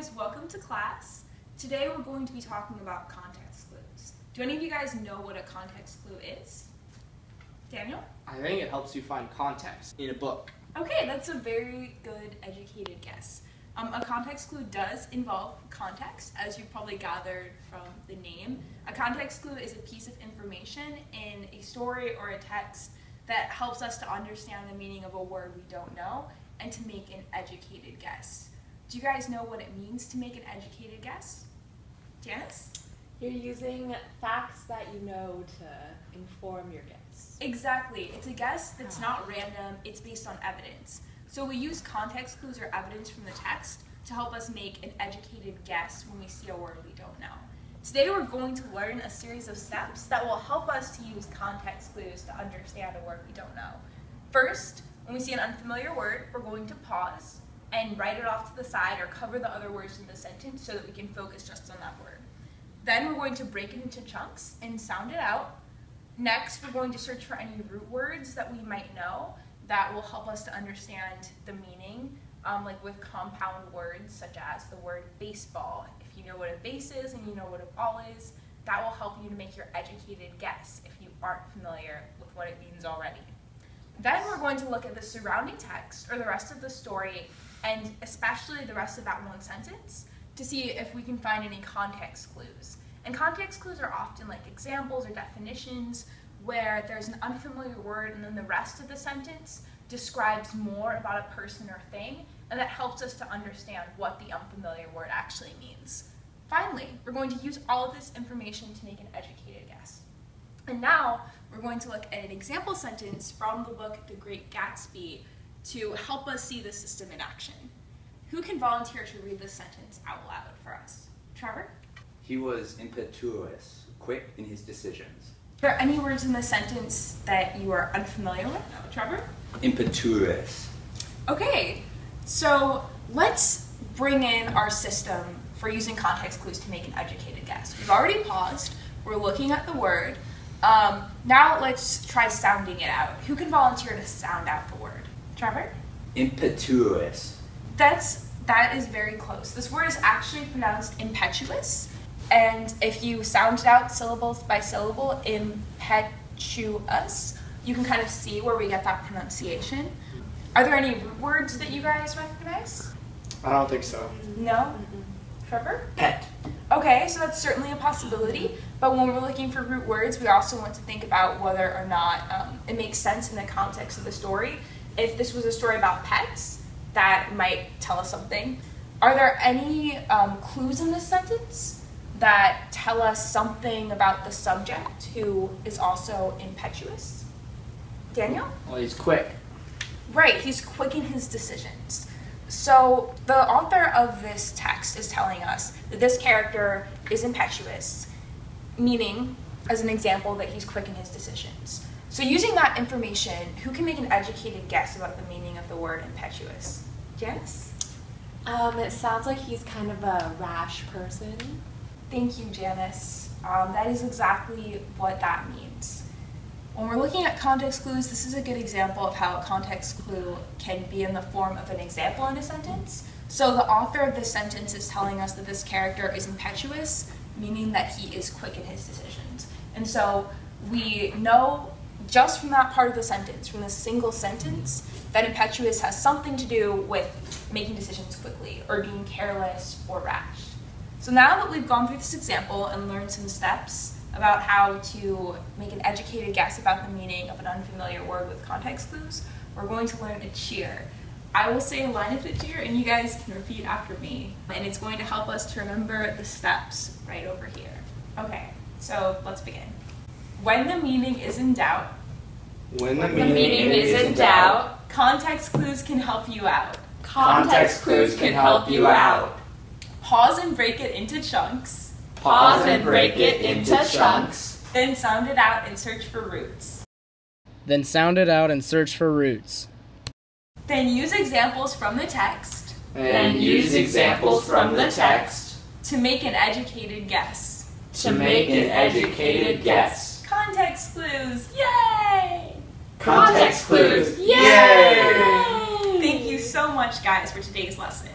guys, welcome to class. Today we're going to be talking about context clues. Do any of you guys know what a context clue is? Daniel? I think it helps you find context in a book. Okay, that's a very good educated guess. A context clue does involve context, as you've probably gathered from the name. A context clue is a piece of information in a story or a text that helps us to understand the meaning of a word we don't know and to make an educated guess. Do you guys know what it means to make an educated guess? Janice? You're using facts that you know to inform your guess. Exactly. It's a guess that's not random, it's based on evidence. So we use context clues or evidence from the text to help us make an educated guess when we see a word we don't know. Today we're going to learn a series of steps that will help us to use context clues to understand a word we don't know. First, when we see an unfamiliar word, we're going to pause and write it off to the side or cover the other words in the sentence so that we can focus just on that word. Then we're going to break it into chunks and sound it out. Next, we're going to search for any root words that we might know that will help us to understand the meaning, like with compound words such as the word baseball. If you know what a base is and you know what a ball is, that will help you to make your educated guess if you aren't familiar with what it means already. Then we're going to look at the surrounding text or the rest of the story, and especially the rest of that one sentence, to see if we can find any context clues. And context clues are often like examples or definitions where there's an unfamiliar word and then the rest of the sentence describes more about a person or thing, and that helps us to understand what the unfamiliar word actually means. Finally, we're going to use all of this information to make an educated guess. And now we're going to look at an example sentence from the book The Great Gatsby to help us see the system in action. Who can volunteer to read this sentence out loud for us? Trevor? He was impetuous, quick in his decisions. Are there any words in the sentence that you are unfamiliar with? Trevor? Impetuous. Okay, so let's bring in our system for using context clues to make an educated guess. We've already paused. We're looking at the word. Now let's try sounding it out. Who can volunteer to sound out the word? Trevor? Impetuous. That is very close. This word is actually pronounced impetuous, and if you sound it out syllable by syllable, impetuous, you can kind of see where we get that pronunciation. Are there any root words that you guys recognize? I don't think so. No? Trevor? Pet. Okay, so that's certainly a possibility, but when we're looking for root words, we also want to think about whether or not it makes sense in the context of the story. If this was a story about pets, that might tell us something. Are there any clues in this sentence that tell us something about the subject who is also impetuous? Daniel? Well, he's quick. Right, he's quick in his decisions. So the author of this text is telling us that this character is impetuous, meaning, as an example, that he's quick in his decisions. So using that information, who can make an educated guess about the meaning of the word impetuous? Janice? It sounds like he's kind of a rash person. Thank you, Janice. That is exactly what that means. When we're looking at context clues, this is a good example of how a context clue can be in the form of an example in a sentence. So the author of this sentence is telling us that this character is impetuous, meaning that he is quick in his decisions. And so we know just from that part of the sentence, from this single sentence, that impetuous has something to do with making decisions quickly or being careless or rash. So now that we've gone through this example and learned some steps about how to make an educated guess about the meaning of an unfamiliar word with context clues, we're going to learn a cheer. I will say a line of the cheer and you guys can repeat after me, and it's going to help us to remember the steps right over here. Okay, so let's begin. When the meaning is in doubt, When the meaning is in doubt, context clues can help you out. context clues can help you out. Pause and break it into chunks. Pause and break it into chunks. Then sound it out and search for roots. Then sound it out and search for roots. Then use examples from the text Then use examples from the text to make an educated guess. to make an educated guess. Context clues, yay! Context clues, Yay! Thank you so much, guys, for today's lesson.